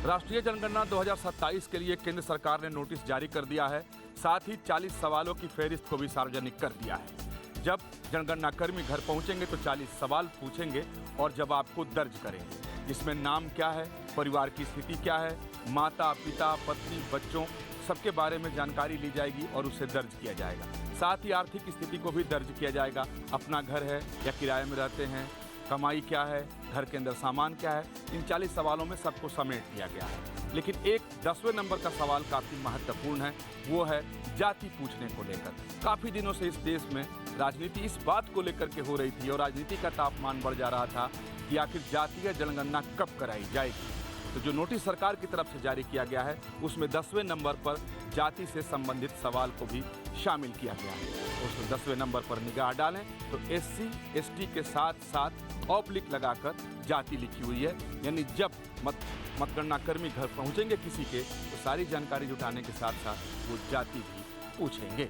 राष्ट्रीय जनगणना 2027 के लिए केंद्र सरकार ने नोटिस जारी कर दिया है। साथ ही 40 सवालों की फहरिस्त को भी सार्वजनिक कर दिया है। जब जनगणना कर्मी घर पहुंचेंगे तो 40 सवाल पूछेंगे और जवाब को दर्ज करेंगे, जिसमें नाम क्या है, परिवार की स्थिति क्या है, माता पिता पत्नी बच्चों सबके बारे में जानकारी ली जाएगी और उसे दर्ज किया जाएगा। साथ ही आर्थिक स्थिति को भी दर्ज किया जाएगा। अपना घर है या किराए में रहते हैं, कमाई क्या है, घर के अंदर सामान क्या है, इन 40 सवालों में सबको समेट दिया गया है। लेकिन एक 10वें नंबर का सवाल काफ़ी महत्वपूर्ण है, वो है जाति पूछने को लेकर। काफ़ी दिनों से इस देश में राजनीति इस बात को लेकर के हो रही थी और राजनीति का तापमान बढ़ जा रहा था कि आखिर जातीय जनगणना कब कराई जाएगी। तो जो नोटिस सरकार की तरफ से जारी किया गया है उसमें 10वें नंबर पर जाति से संबंधित सवाल को भी शामिल किया गया है। उसमें 10वें नंबर पर निगाह डालें तो SC ST के साथ साथ ऑब्लिक लगाकर जाति लिखी हुई है, यानी जब मतगणना कर्मी घर पहुंचेंगे किसी के तो सारी जानकारी जुटाने के साथ साथ वो जाति भी पूछेंगे।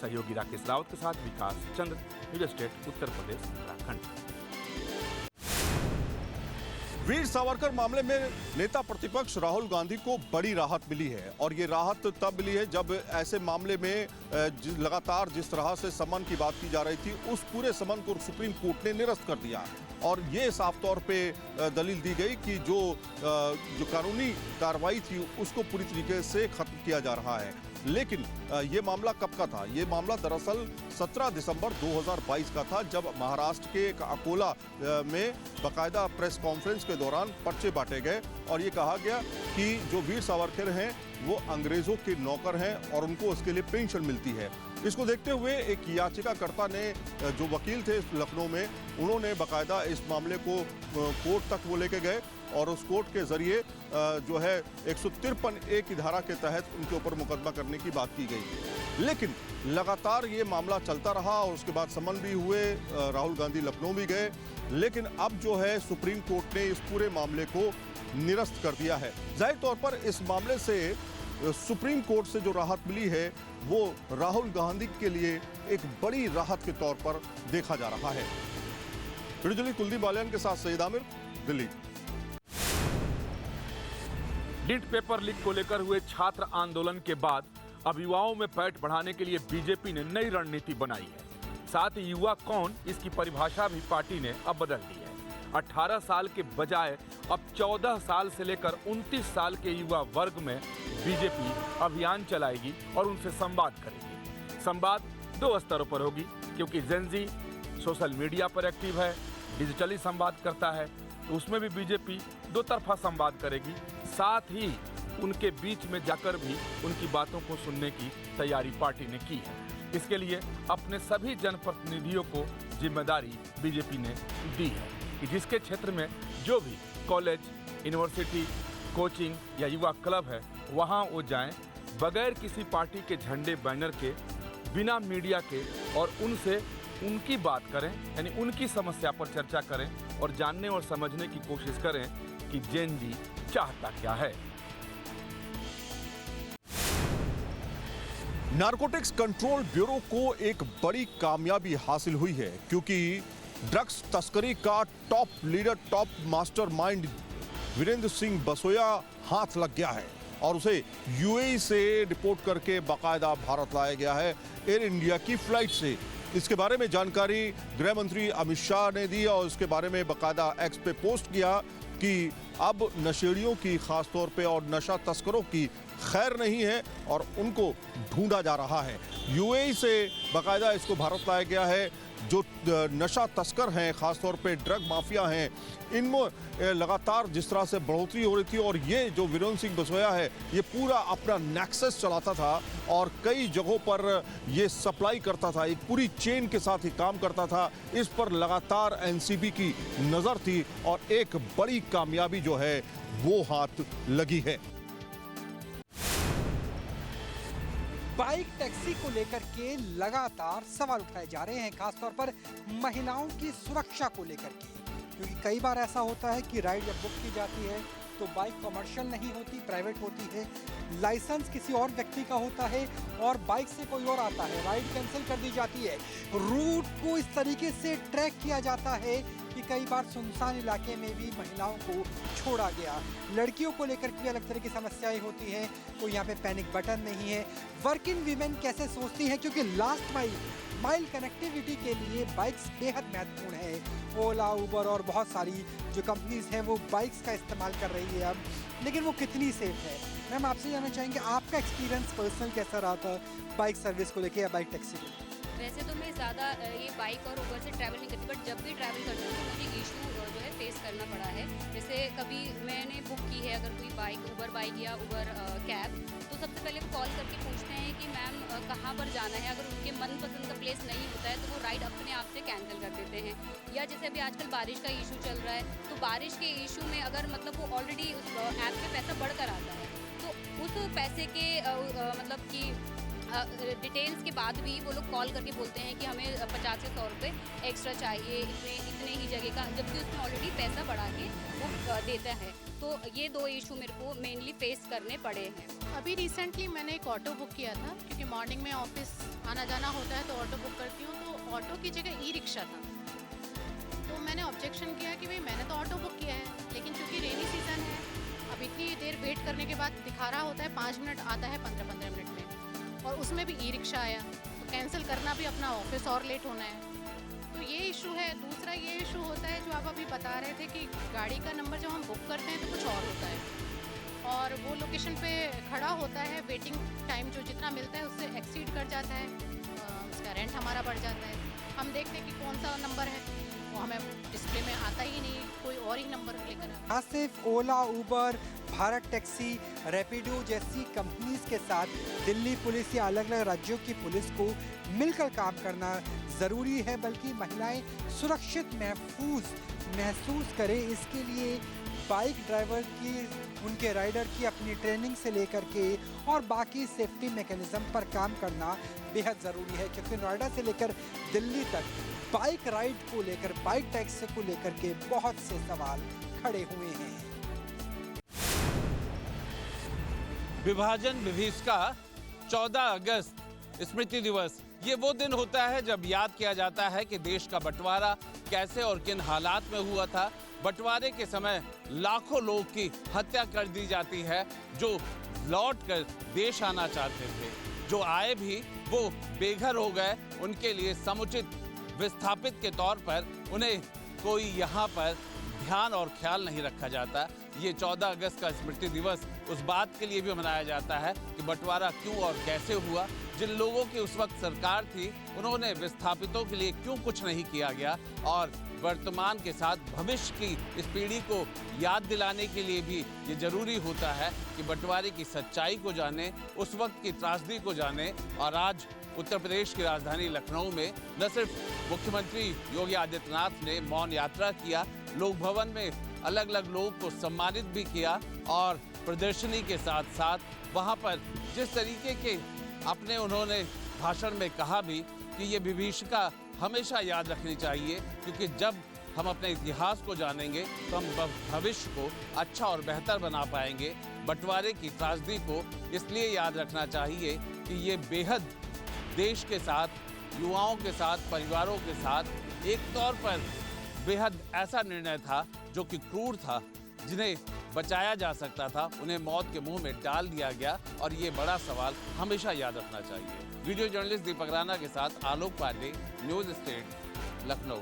सहयोगी राकेश रावत के साथ विकास चंद्र, न्यूज स्टेट उत्तर प्रदेश उत्तराखंड। वीर सावरकर मामले में नेता प्रतिपक्ष राहुल गांधी को बड़ी राहत मिली है और ये राहत तब मिली है जब ऐसे मामले में लगातार जिस तरह से समन की बात की जा रही थी उस पूरे समन को सुप्रीम कोर्ट ने निरस्त कर दिया और ये साफ तौर पे दलील दी गई कि जो कानूनी कार्रवाई थी उसको पूरी तरीके से खत्म किया जा रहा है। लेकिन ये मामला कब का था? ये मामला दरअसल 17 दिसंबर 2022 का था, जब महाराष्ट्र के एक अकोला में बाकायदा प्रेस कॉन्फ्रेंस के दौरान पर्चे बांटे गए और ये कहा गया कि जो वीर सावरकर हैं वो अंग्रेजों के नौकर हैं और उनको उसके लिए पेंशन मिलती है। इसको देखते हुए एक याचिकाकर्ता ने, जो वकील थे लखनऊ में, उन्होंने बाकायदा इस मामले को कोर्ट तक वो लेके गए और उस कोर्ट के जरिए जो है 153A की धारा के तहत उनके ऊपर मुकदमा करने की बात की गई। लेकिन लगातार ये मामला चलता रहा और उसके बाद समन भी हुए, राहुल गांधी लखनऊ भी गए, लेकिन अब जो है सुप्रीम कोर्ट ने इस पूरे मामले को निरस्त कर दिया है। जाहिर तौर पर इस मामले से सुप्रीम कोर्ट से जो राहत मिली है वो राहुल गांधी के लिए एक बड़ी राहत के तौर पर देखा जा रहा है। वीडियो कुलदीप बालियान के साथ Saeed Aamir, Delhi. NEET paper leak को लेकर हुए छात्र आंदोलन के बाद अब युवाओं में पैठ बढ़ाने के लिए बीजेपी ने नई रणनीति बनाई है। साथ ही युवा कौन, इसकी परिभाषा भी पार्टी ने अब बदल दी है। 18 साल के बजाय अब 14 साल से लेकर 29 साल के युवा वर्ग में बीजेपी अभियान चलाएगी और उनसे संवाद करेगी। संवाद 2 स्तरों पर होगी, क्योंकि जेनजी सोशल मीडिया पर एक्टिव है, डिजिटली संवाद करता है, तो उसमें भी बीजेपी 2 तरफा संवाद करेगी। साथ ही उनके बीच में जाकर भी उनकी बातों को सुनने की तैयारी पार्टी ने की है। इसके लिए अपने सभी जनप्रतिनिधियों को जिम्मेदारी बीजेपी ने दी है कि जिसके क्षेत्र में जो भी कॉलेज, यूनिवर्सिटी, कोचिंग या युवा क्लब है वहां वो जाएं, बगैर किसी पार्टी के झंडे बैनर के, बिना मीडिया के, और उनसे उनकी बात करें, यानी उनकी समस्या पर चर्चा करें और जानने और समझने की कोशिश करें कि जेन जी चाहता क्या है। नारकोटिक्स कंट्रोल ब्यूरो को एक बड़ी कामयाबी हासिल हुई है, क्योंकि ड्रग्स तस्करी का top leader, top mastermind Virendra Singh Basoya हाथ लग गया है और उसे यूएई से रिपोर्ट करके बाकायदा भारत लाया गया है एयर इंडिया की फ्लाइट से। इसके बारे में जानकारी गृह मंत्री अमित शाह ने दी और इसके बारे में बाकायदा एक्स पे पोस्ट किया कि अब नशेड़ियों की खासतौर पे और नशा तस्करों की खैर नहीं है और उनको ढूंढा जा रहा है। यूएई से बाकायदा इसको भारत लाया गया है। जो नशा तस्कर हैं, खासतौर पे ड्रग माफिया हैं, इनमें लगातार जिस तरह से बढ़ोतरी हो रही थी और ये जो वीरेंद्र सिंह बसोया है ये पूरा अपना नेक्सस चलाता था और कई जगहों पर ये सप्लाई करता था, एक पूरी चेन के साथ ही काम करता था। इस पर लगातार एनसीबी की नज़र थी और एक बड़ी कामयाबी जो है वो हाथ लगी है। बाइक टैक्सी को लेकर के लगातार सवाल उठाए जा रहे हैं, खासतौर पर महिलाओं की सुरक्षा को लेकर के, क्योंकि कई बार ऐसा होता है कि राइड जब बुक की जाती है तो बाइक कमर्शियल नहीं होती, प्राइवेट होती है, लाइसेंस किसी और व्यक्ति का होता है और बाइक से कोई और आता है, राइड कैंसिल कर दी जाती है। रूट को इस तरीके से ट्रैक किया जाता है कि कई बार सुनसान इलाके में भी महिलाओं को छोड़ा गया। लड़कियों को लेकर भी अलग तरह की समस्याएं होती हैं, कोई यहाँ पे पैनिक बटन नहीं है। वर्किंग वीमेन कैसे सोचती हैं, क्योंकि लास्ट माइल कनेक्टिविटी के लिए बाइक्स बेहद महत्वपूर्ण है। ओला, उबर और बहुत सारी जो कंपनीज हैं वो बाइक्स का इस्तेमाल कर रही है अब, लेकिन वो कितनी सेफ है? मैम, आपसे जानना चाहेंगे आपका एक्सपीरियंस पर्सनल कैसा रहा था बाइक सर्विस को लेकर या बाइक टैक्सी को? वैसे तो मैं ज़्यादा ये बाइक और उबर से ट्रैवल नहीं करती, बट जब भी ट्रैवल करती हूँ तो मुझे इशू जो है फेस करना पड़ा है। जैसे कभी मैंने बुक की है अगर कोई बाइक, उबर बाइक या उबर कैब, तो सबसे पहले वो कॉल करके पूछते हैं कि मैम कहाँ पर जाना है। अगर उनके मनपसंद का प्लेस नहीं होता है तो वो राइड अपने आप से कैंसिल कर देते हैं। या जैसे अभी आजकल बारिश का इशू चल रहा है, तो बारिश के इशू में अगर मतलब वो ऑलरेडी उस ऐप पे पैसा बढ़कर आता है, तो उस पैसे के मतलब कि डिटेल्स के बाद भी वो लोग कॉल करके बोलते हैं कि हमें 50 से 100 रुपये एक्स्ट्रा चाहिए इतने ही जगह का, जबकि उसमें ऑलरेडी पैसा बढ़ा के वो देता है। तो ये दो इशू मेरे को मेनली फेस करने पड़े हैं। अभी रिसेंटली मैंने एक ऑटो बुक किया था, क्योंकि मॉर्निंग में ऑफिस आना जाना होता है तो ऑटो बुक करती हूँ। तो ऑटो की जगह ई रिक्शा था, तो मैंने ऑब्जेक्शन किया कि भाई मैंने तो ऑटो बुक किया है, लेकिन चूँकि रेनी सीज़न है, अब इतनी देर वेट करने के बाद दिखा रहा होता है 5 मिनट, आता है 15-15 मिनट में, और उसमें भी ई रिक्शा आया, तो कैंसिल करना भी अपना ऑफिस और लेट होना है। तो ये इशू है। दूसरा ये इशू होता है जो आप अभी बता रहे थे कि गाड़ी का नंबर जब हम बुक करते हैं तो कुछ और होता है, और वो लोकेशन पे खड़ा होता है, वेटिंग टाइम जो जितना मिलता है उससे एक्सीड कर जाता है, उसका रेंट हमारा बढ़ जाता है। हम देखते हैं कि कौन सा नंबर है, वो हमें डिस्प्ले में आता ही नहीं, कोई और ही नंबर लेकर आता है। हाँ, सिर्फ ओला, उबर, भारत टैक्सी, रैपिडो जैसी कंपनीज के साथ दिल्ली पुलिस या अलग अलग राज्यों की पुलिस को मिलकर काम करना ज़रूरी है, बल्कि महिलाएं सुरक्षित महसूस करें, इसके लिए बाइक ड्राइवर की, उनके राइडर की अपनी ट्रेनिंग से लेकर के और बाकी सेफ्टी मैकेनिज्म पर काम करना बेहद ज़रूरी है। क्योंकि नोएडा से लेकर दिल्ली तक बाइक राइड को लेकर, बाइक टैक्सी को लेकर के बहुत से सवाल खड़े हुए हैं। विभाजन विभीषिका 14 अगस्त स्मृति दिवस, ये वो दिन होता है जब याद किया जाता है कि देश का बंटवारा कैसे और किन हालात में हुआ था। बंटवारे के समय लाखों लोगों की हत्या कर दी जाती है जो लौट कर देश आना चाहते थे, जो आए भी वो बेघर हो गए, उनके लिए समुचित विस्थापित के तौर पर उन्हें कोई यहाँ पर ध्यान और ख्याल नहीं रखा जाता। ये 14 अगस्त का स्मृति दिवस उस बात के लिए भी मनाया जाता है कि बंटवारा क्यों और कैसे हुआ, जिन लोगों की उस वक्त सरकार थी उन्होंने विस्थापितों के लिए क्यों कुछ नहीं किया गया, और वर्तमान के साथ भविष्य की इस पीढ़ी को याद दिलाने के लिए भी ये जरूरी होता है कि बंटवारे की सच्चाई को जाने, उस वक्त की त्रासदी को जाने। और आज उत्तर प्रदेश की राजधानी लखनऊ में न सिर्फ मुख्यमंत्री योगी आदित्यनाथ ने मौन यात्रा किया, लोक भवन में अलग अलग लोगों को सम्मानित भी किया, और प्रदर्शनी के साथ साथ वहाँ पर जिस तरीके के अपने उन्होंने भाषण में कहा भी कि ये विभीषिका हमेशा याद रखनी चाहिए, क्योंकि जब हम अपने इतिहास को जानेंगे तो हम भविष्य को अच्छा और बेहतर बना पाएंगे। बंटवारे की त्रासदी को इसलिए याद रखना चाहिए कि ये बेहद देश के साथ, युवाओं के साथ, परिवारों के साथ एक तौर पर बेहद ऐसा निर्णय था जो कि क्रूर था, जिन्हें बचाया जा सकता था उन्हें मौत के मुंह में डाल दिया गया, और ये बड़ा सवाल हमेशा याद रखना चाहिए। वीडियो जर्नलिस्ट दीपक राणा के साथ आलोक पांडे, न्यूज़ स्टेट, लखनऊ।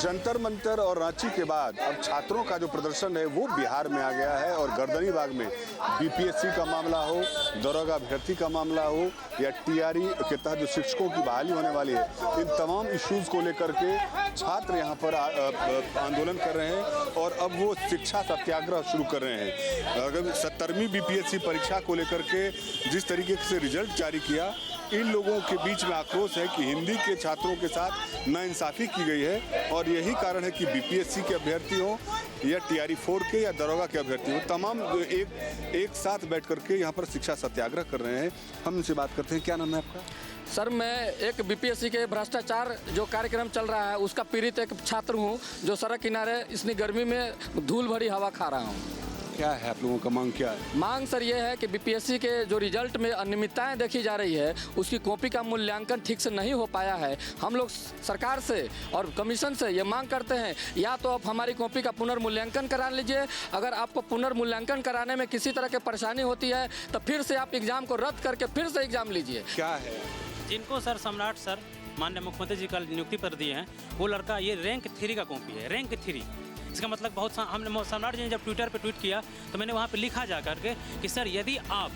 जंतर मंतर और रांची के बाद अब छात्रों का जो प्रदर्शन है वो बिहार में आ गया है, और गर्दनीबाग में बीपीएससी का मामला हो, दरोगा अभ्यर्थी का मामला हो, या टीआरई के तहत जो शिक्षकों की बहाली होने वाली है, इन तमाम इश्यूज को लेकर के छात्र यहाँ पर आंदोलन कर रहे हैं, और अब वो शिक्षा सत्याग्रह शुरू कर रहे हैं। अगर 70वीं बीपीएससी परीक्षा को लेकर के जिस तरीके से रिजल्ट जारी किया, इन लोगों के बीच में आक्रोश है कि हिंदी के छात्रों के साथ नाइंसाफी की गई है, और यही कारण है कि बीपीएससी के अभ्यर्थी हो या टीआरई 4 के या दरोगा के अभ्यर्थी हो, तमाम एक साथ बैठ करके यहाँ पर शिक्षा सत्याग्रह कर रहे हैं। हम इनसे बात करते हैं। क्या नाम है आपका? सर, मैं एक बीपीएससी के भ्रष्टाचार जो कार्यक्रम चल रहा है उसका पीड़ित एक छात्र हूँ, जो सड़क किनारे इतनी गर्मी में धूल भरी हवा खा रहा हूँ। क्या है आप लोगों का मांग क्या है? मांग सर ये है कि बीपीएससी के जो रिजल्ट में अनियमितताएं देखी जा रही है, उसकी कॉपी का मूल्यांकन ठीक से नहीं हो पाया है। हम लोग सरकार से और कमीशन से ये मांग करते हैं, या तो आप हमारी कॉपी का पुनर्मूल्यांकन करा लीजिए। अगर आपको पुनर्मूल्यांकन कराने में किसी तरह की परेशानी होती है तो फिर से आप एग्जाम को रद्द करके फिर से एग्जाम लीजिए। क्या है? जिनको सर सम्राट सर माननीय मुख्यमंत्री जी का नियुक्ति पत्र दिए हैं, वो लड़का ये रैंक 3 का कॉपी है, रैंक 3। इसका मतलब बहुत हमने सम्राट जी ने जब ट्विटर पे ट्वीट किया तो मैंने वहाँ पे लिखा जा करके कि सर यदि आप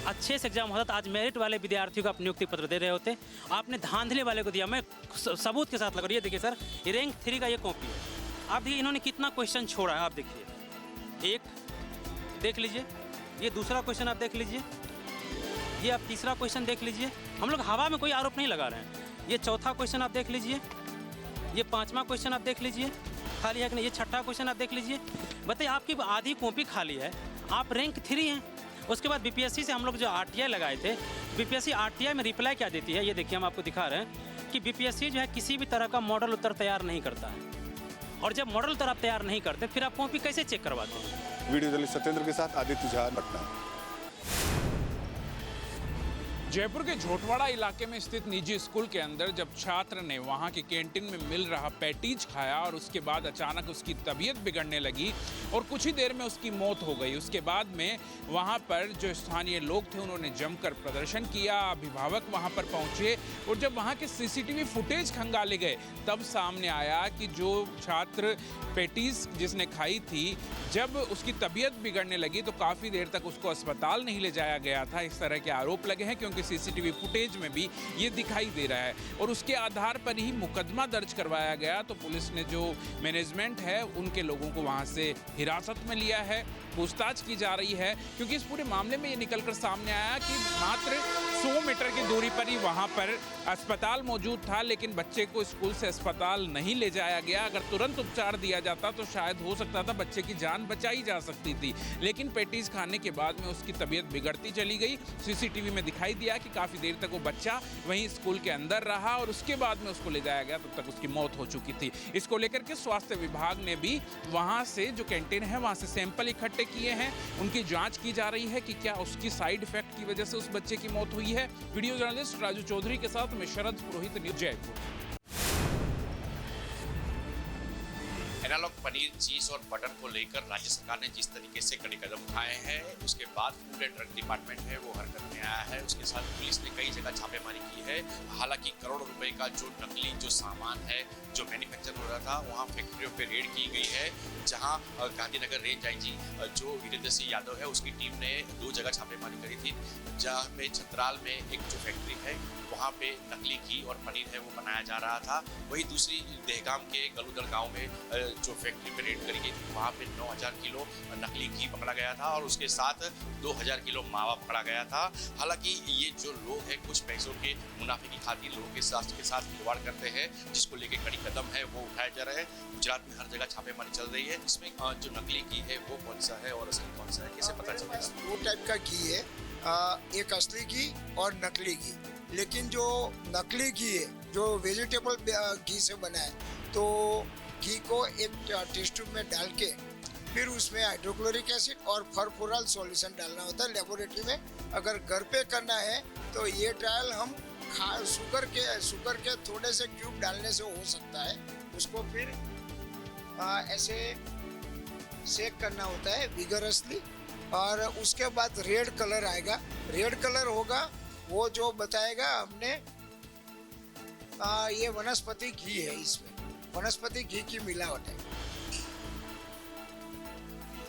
अच्छे से एग्जाम होता तो आज मेरिट वाले विद्यार्थियों को आप नियुक्ति पत्र दे रहे होते, आपने धांधली वाले को दिया। मैं सबूत के साथ लगा, ये देखिए सर, ये रैंक 3 का ये कॉपी है। आप देखिए इन्होंने कितना क्वेश्चन छोड़ा है, आप देखिए, एक देख लीजिए, ये दूसरा क्वेश्चन आप देख लीजिए, ये आप तीसरा क्वेश्चन देख लीजिए। हम लोग हवा में कोई आरोप नहीं लगा रहे हैं। ये चौथा क्वेश्चन आप देख लीजिए, ये 5वां क्वेश्चन आप देख लीजिए, खाली है कि नहीं, ये 6ठा क्वेश्चन आप देख लीजिए। बताइए आपकी आधी कॉपी खाली है, आप रैंक 3 हैं। उसके बाद बीपीएससी से हम लोग जो आरटीआई लगाए थे, बीपीएससी आरटीआई में रिप्लाई क्या देती है, ये देखिए हम आपको दिखा रहे हैं कि बीपीएससी जो है किसी भी तरह का मॉडल उत्तर तैयार नहीं करता है। और जब मॉडल उत्तर आप तैयार नहीं करते, फिर आप कॉपी कैसे चेक करवाते हैं? वीडियो जर्नलिस्ट सत्येंद्र के साथ आदित्य झा, पटना। जयपुर के झोटवाड़ा इलाके में स्थित निजी स्कूल के अंदर जब छात्र ने वहां की कैंटीन में मिल रहा पैटीज खाया और उसके बाद अचानक उसकी तबीयत बिगड़ने लगी और कुछ ही देर में उसकी मौत हो गई। उसके बाद में वहां पर जो स्थानीय लोग थे उन्होंने जमकर प्रदर्शन किया, अभिभावक वहां पर पहुंचे और जब वहां के सीसीटीवी फुटेज खंगाले गए तब सामने आया कि जो छात्र पैटीज जिसने खाई थी, जब उसकी तबीयत बिगड़ने लगी तो काफ़ी देर तक उसको अस्पताल नहीं ले जाया गया था। इस तरह के आरोप लगे हैं क्योंकि सीसीटीवी फुटेज में भी ये दिखाई दे रहा है और उसके आधार पर ही मुकदमा दर्ज करवाया गया। तो पुलिस ने जो मैनेजमेंट है उनके लोगों को वहां से हिरासत में लिया है, पूछताछ की जा रही है क्योंकि इस पूरे मामले में ये निकलकर सामने आया कि मात्र 100 मीटर की दूरी पर ही वहां पर अस्पताल मौजूद था, लेकिन बच्चे को स्कूल से अस्पताल नहीं ले जाया गया। अगर तुरंत उपचार दिया जाता तो शायद हो सकता था बच्चे की जान बचाई जा सकती थी, लेकिन पैटीज खाने के बाद में उसकी तबीयत बिगड़ती चली गई। सीसीटीवी में दिखाई दिया कि काफ़ी देर तक वो बच्चा वहीं स्कूल के अंदर रहा और उसके बाद में उसको ले जाया गया, तब तक उसकी मौत हो चुकी थी। इसको लेकर के स्वास्थ्य विभाग ने भी वहाँ से जो कैंटीन है वहाँ से सैंपल इकट्ठे किए हैं, उनकी जाँच की जा रही है कि क्या उसकी साइड इफेक्ट की वजह से उस बच्चे की मौत हुई है। वीडियो जर्नलिस्ट राजू चौधरी के साथ मैं शरद पुरोहित, न्यूज़ जयपुर। एनालॉग पनीर, चीज और बटर को लेकर राज्य सरकार ने जिस तरीके से कड़े कदम उठाए हैं, उसके बाद फूड एंड ड्रग डिपार्टमेंट है वो हरकत में आया है। उसके साथ पुलिस ने कई जगह छापेमारी की है। हालांकि करोड़ों रुपए का जो नकली जो सामान है जो मैन्युफैक्चर हो रहा था, वहाँ फैक्ट्रियों पे रेड की गई है, जहाँ गांधीनगर रेंज आईजी जो वीरेंद्र सिंह यादव है उसकी टीम ने 2 जगह छापेमारी करी थी, जहाँ पे छतराल में एक जो फैक्ट्री है वहाँ पे नकली घी और पनीर है वो बनाया जा रहा था। वही दूसरी दहगाम के गलूदड़ गांव में जो फैक्ट्री पे रेड करी गई थी, वहाँ पे 9000 किलो नकली घी पकड़ा गया था और उसके साथ 2000 किलो मावा पकड़ा गया था। हालांकि ये जो लोग हैं कुछ पैसों के मुनाफे की खातिर लोगों के स्वास्थ्य के साथ खिलवाड़ करते हैं, जिसको लेकर कड़ी कदम है वो उठाए जा रहे हैं। गुजरात में हर जगह छापेमारी चल रही है। इसमें जो नकली घी है वो कौन सा है और असली कौन सा है, कैसे पता चलेगा? 2 टाइप का घी है, एक असली घी और नकली घी। लेकिन जो नकली घी है जो वेजिटेबल घी से बना है, तो घी को एक टेस्ट ट्यूब में डाल के फिर उसमें हाइड्रोक्लोरिक एसिड और फॉर्फोरल सॉल्यूशन डालना होता है लेबोरेटरी में। अगर घर पे करना है तो ये ट्रायल हम शुगर के थोड़े से क्यूब डालने से हो सकता है। उसको फिर ऐसे सेक करना होता है विगरसली और उसके बाद रेड कलर आएगा। रेड कलर होगा वो जो बताएगा हमने ये वनस्पति घी है, इसमें वनस्पति घी की मिलावट है।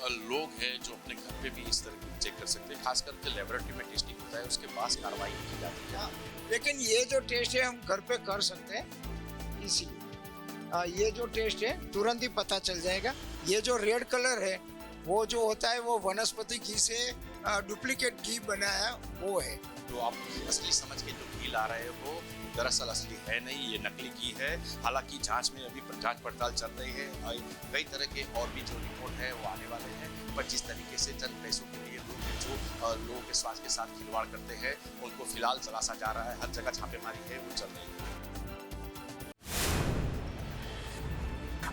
लोग हैं जो अपने घर पे भी इस तरह चेक कर सकते हैं, खास करके लेबोरेटरी में टेस्टिंग होता है उसके बाद कार्रवाई की जाती है। लेकिन ये जो टेस्ट है हम घर पे कर सकते हैं, इसीलिए ये जो टेस्ट है तुरंत ही पता चल जाएगा। ये जो रेड कलर है वो जो होता है वो वनस्पति घी से डुप्लीकेट घी बनाया वो है। जो आप असली समझ के जो घी ला रहे हो वो दरअसल असली है नहीं, ये नकली घी है। हालांकि जांच में अभी जांच पड़ताल चल रही है, कई तरह के और भी जो रिपोर्ट है वो आने वाले हैं। पर जिस तरीके से चंद पैसों के लिए जो लोगों के स्वास्थ्य के साथ खिलवाड़ करते हैं उनको फिलहाल तलाशा जा रहा है। हर जगह छापेमारी है वो चल रही है।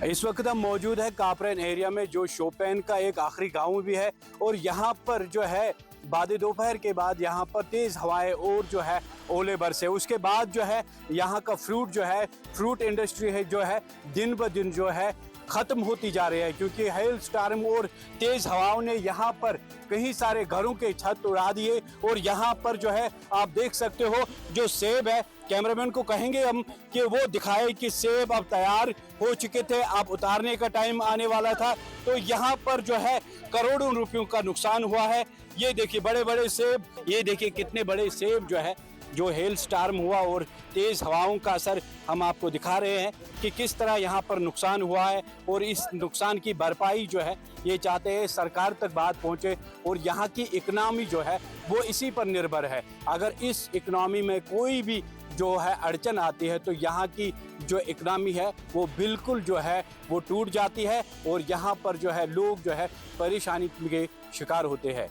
इस वक्त हम मौजूद है कापरेन एरिया में, जो शोपियान का एक आखिरी गांव भी है। और यहाँ पर जो है बाद दोपहर के बाद यहाँ पर तेज़ हवाएं और जो है ओले बरसे। उसके बाद जो है यहाँ का फ्रूट इंडस्ट्री है जो है दिन ब दिन जो है ख़त्म होती जा रही है, क्योंकि हेल स्टार्म और तेज़ हवाओं ने यहाँ पर कई सारे घरों के छत उड़ा दिए। और यहाँ पर जो है आप देख सकते हो जो सेब है, कैमरामैन को कहेंगे हम कि वो दिखाए कि सेब अब तैयार हो चुके थे, अब उतारने का टाइम आने वाला था। तो यहाँ पर जो है करोड़ों रुपयों का नुकसान हुआ है। ये देखिए बड़े बड़े सेब, ये देखिए कितने बड़े सेब जो है जो हेल स्टार्म हुआ और तेज़ हवाओं का असर हम आपको दिखा रहे हैं कि किस तरह यहाँ पर नुकसान हुआ है। और इस नुकसान की भरपाई जो है ये चाहते हैं सरकार तक बात पहुँचे। और यहाँ की इकनॉमी जो है वो इसी पर निर्भर है। अगर इस इकनॉमी में कोई भी जो है अड़चन आती है तो यहाँ की जो इकनॉमी है वो बिल्कुल जो है वो टूट जाती है और यहाँ पर जो है लोग जो है परेशानी के शिकार होते हैं।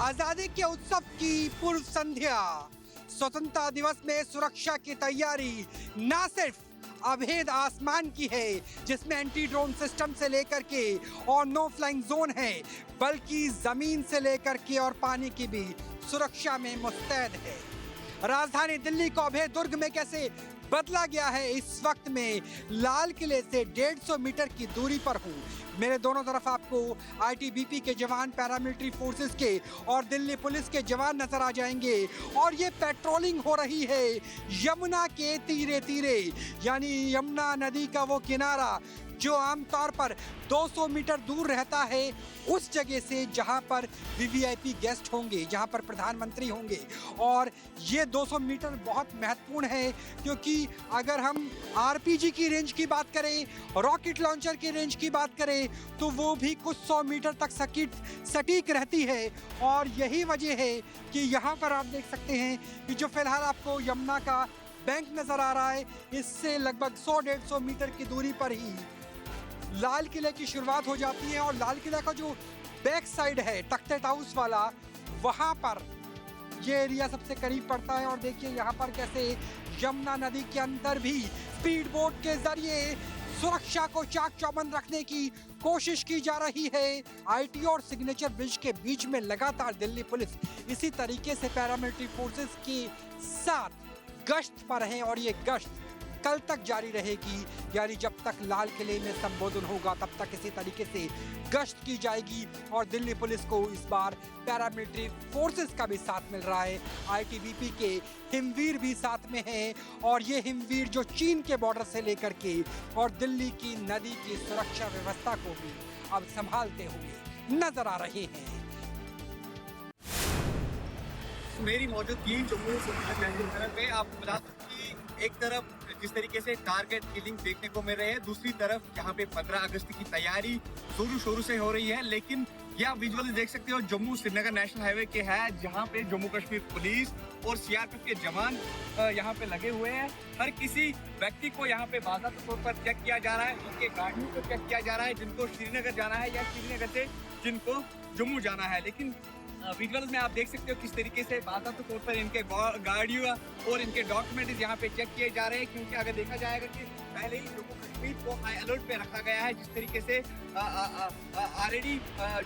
आजादी के उत्सव की पूर्व संध्या, स्वतंत्रता दिवस में सुरक्षा की तैयारी न सिर्फ अभेद आसमान की है जिसमें एंटी ड्रोन सिस्टम से लेकर के और नो फ्लाइंग जोन है, बल्कि जमीन से लेकर के और पानी की भी सुरक्षा में मुस्तैद है। राजधानी दिल्ली को अभेद दुर्ग में कैसे बदला गया है, इस वक्त में लाल किले से 150 मीटर की दूरी पर हूँ। मेरे दोनों तरफ आपको आईटीबीपी के जवान, पैरामिलिट्री फोर्सेस के और दिल्ली पुलिस के जवान नजर आ जाएंगे। और ये पेट्रोलिंग हो रही है यमुना के तीरे तीरे, यानी यमुना नदी का वो किनारा जो आमतौर पर 200 मीटर दूर रहता है उस जगह से जहां पर वीवीआईपी गेस्ट होंगे, जहां पर प्रधानमंत्री होंगे। और ये 200 मीटर बहुत महत्वपूर्ण है, क्योंकि अगर हम आरपीजी की रेंज की बात करें, रॉकेट लॉन्चर की रेंज की बात करें, तो वो भी कुछ 100 मीटर तक सटीक रहती है। और यही वजह है कि यहाँ पर आप देख सकते हैं कि जो फिलहाल आपको यमुना का बैंक नज़र आ रहा है, इससे लगभग 100-150 मीटर की दूरी पर ही लाल किले की शुरुआत हो जाती है। और लाल किला का जो बैक साइड है तख्त हाउस वाला, वहाँ पर ये एरिया सबसे करीब पड़ता है। और देखिए यहाँ पर कैसे यमुना नदी के अंदर भी स्पीड बोट के जरिए सुरक्षा को चाक चौबंद रखने की कोशिश की जा रही है। आईटी और सिग्नेचर ब्रिज के बीच में लगातार दिल्ली पुलिस इसी तरीके से पैरामिलिट्री फोर्सेस के साथ गश्त पर है और ये गश्त कल तक जारी रहेगी, यानी जब तक लाल किले में संबोधन होगा तब तक इसी तरीके से गश्त की जाएगी। और दिल्ली पुलिस को इस बार पैरामिलिट्री फोर्सेस का भी साथ मिल रहा है, आईटीबीपी के हिमवीर भी साथ में हैं। और ये हिमवीर जो चीन के बॉर्डर से लेकर के और दिल्ली की नदी की सुरक्षा व्यवस्था को भी अब संभालते हुए नजर आ रहे हैं। मेरी मौजूदगी जम्मू कश्मीर में आपको बता दूं कि एक तरफ जिस तरीके से टारगेट किलिंग देखने को मिल रहे हैं, दूसरी तरफ यहाँ पे 15 अगस्त की तैयारी जोरों शोरों से हो रही है। लेकिन ये आप विजुअल देख सकते हो जम्मू श्रीनगर नेशनल हाईवे के है, जहाँ पे जम्मू कश्मीर पुलिस और सीआरपीएफ के जवान यहाँ पे लगे हुए हैं। हर किसी व्यक्ति को यहाँ पे बाकायदा तौर पर चेक किया जा रहा है, उनके गाड़ियों को चेक किया जा रहा है, जिनको श्रीनगर जाना है या श्रीनगर से जिनको जम्मू जाना है। लेकिन विजुअल्स में आप देख सकते हो किस तरीके से बाकायदा तौर पर इनके गाड़ियों और इनके डॉक्यूमेंट्स यहाँ पे चेक किए जा रहे हैं, क्योंकि अगर देखा जाएगा कि पहले ही जम्मू कश्मीर को हाई अलर्ट पे रखा गया है। जिस तरीके से ऑलरेडी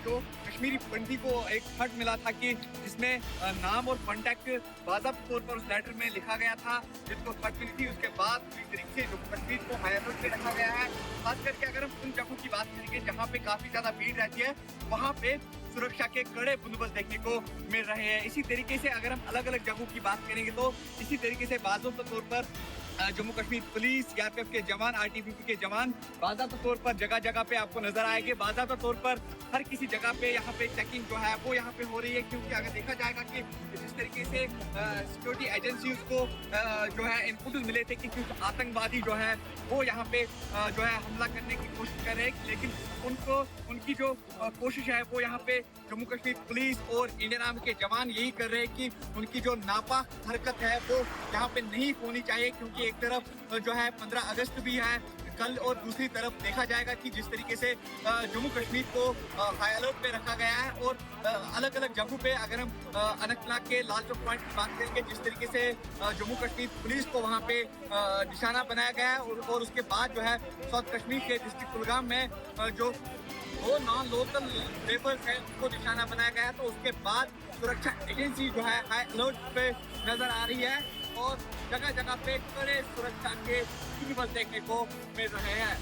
जो कश्मीरी पंडित को एक खत मिला था कि जिसमें नाम और कॉन्टैक्ट बाकायदा तौर पर उस लेटर में लिखा गया था, जिनको खत मिली थी, उसके बाद पूरी तरीके से जम्मू कश्मीर को हाई अलर्ट पे रखा गया है। खास करके अगर हम उन जगहों की बात करेंगे जहाँ पे काफी ज्यादा भीड़ रहती है, वहाँ पे सुरक्षा के कड़े बंदोबस्त देखने को मिल रहे हैं। इसी तरीके से अगर हम अलग अलग जगहों की बात करेंगे तो इसी तरीके से बाकायदा तौर पर जम्मू कश्मीर पुलिस, सीआरपीएफ के जवान, आईटीबीपी के जवान बाकायदा तौर पर जगह जगह पे आपको नजर आएंगे। बाकायदा तौर पर हर किसी जगह पे यहाँ पे चेकिंग जो है वो यहाँ पे हो रही है, क्योंकि अगर देखा जाएगा कि जिस तरीके से सिक्योरिटी एजेंसीज को जो है इनपुट मिले थे कि कुछ आतंकवादी जो है वो यहाँ पे जो है हमला करने की कोशिश कर रहे हैं, लेकिन उनको उनकी जो कोशिश है वो यहाँ पे जम्मू कश्मीर पुलिस और इंडियन आर्मी के जवान यही कर रहे हैं कि उनकी जो नापाक हरकत है वो यहाँ पे नहीं होनी चाहिए। क्योंकि एक तरफ जो है 15 अगस्त भी है, कल और दूसरी तरफ देखा जाएगा कि जिस तरीके से जम्मू कश्मीर को हाई अलर्ट पे रखा गया है और अलग अलग जगहों पे अगर हम अनंतनाग के लाल चौक पॉइंट की बात करेंगे, जिस तरीके से जम्मू कश्मीर पुलिस को वहाँ पे निशाना बनाया गया है और उसके बाद जो है साउथ कश्मीर के डिस्ट्रिक्ट कुलगाम में जो वो नॉन लोकल लेबर्स है उनको निशाना बनाया गया है। तो उसके बाद सुरक्षा एजेंसी जो है हाई अलर्ट पे नजर आ रही है और जगह जगह पे कड़े सुरक्षा के बंदोबस्त देखने को मिल रहे हैं।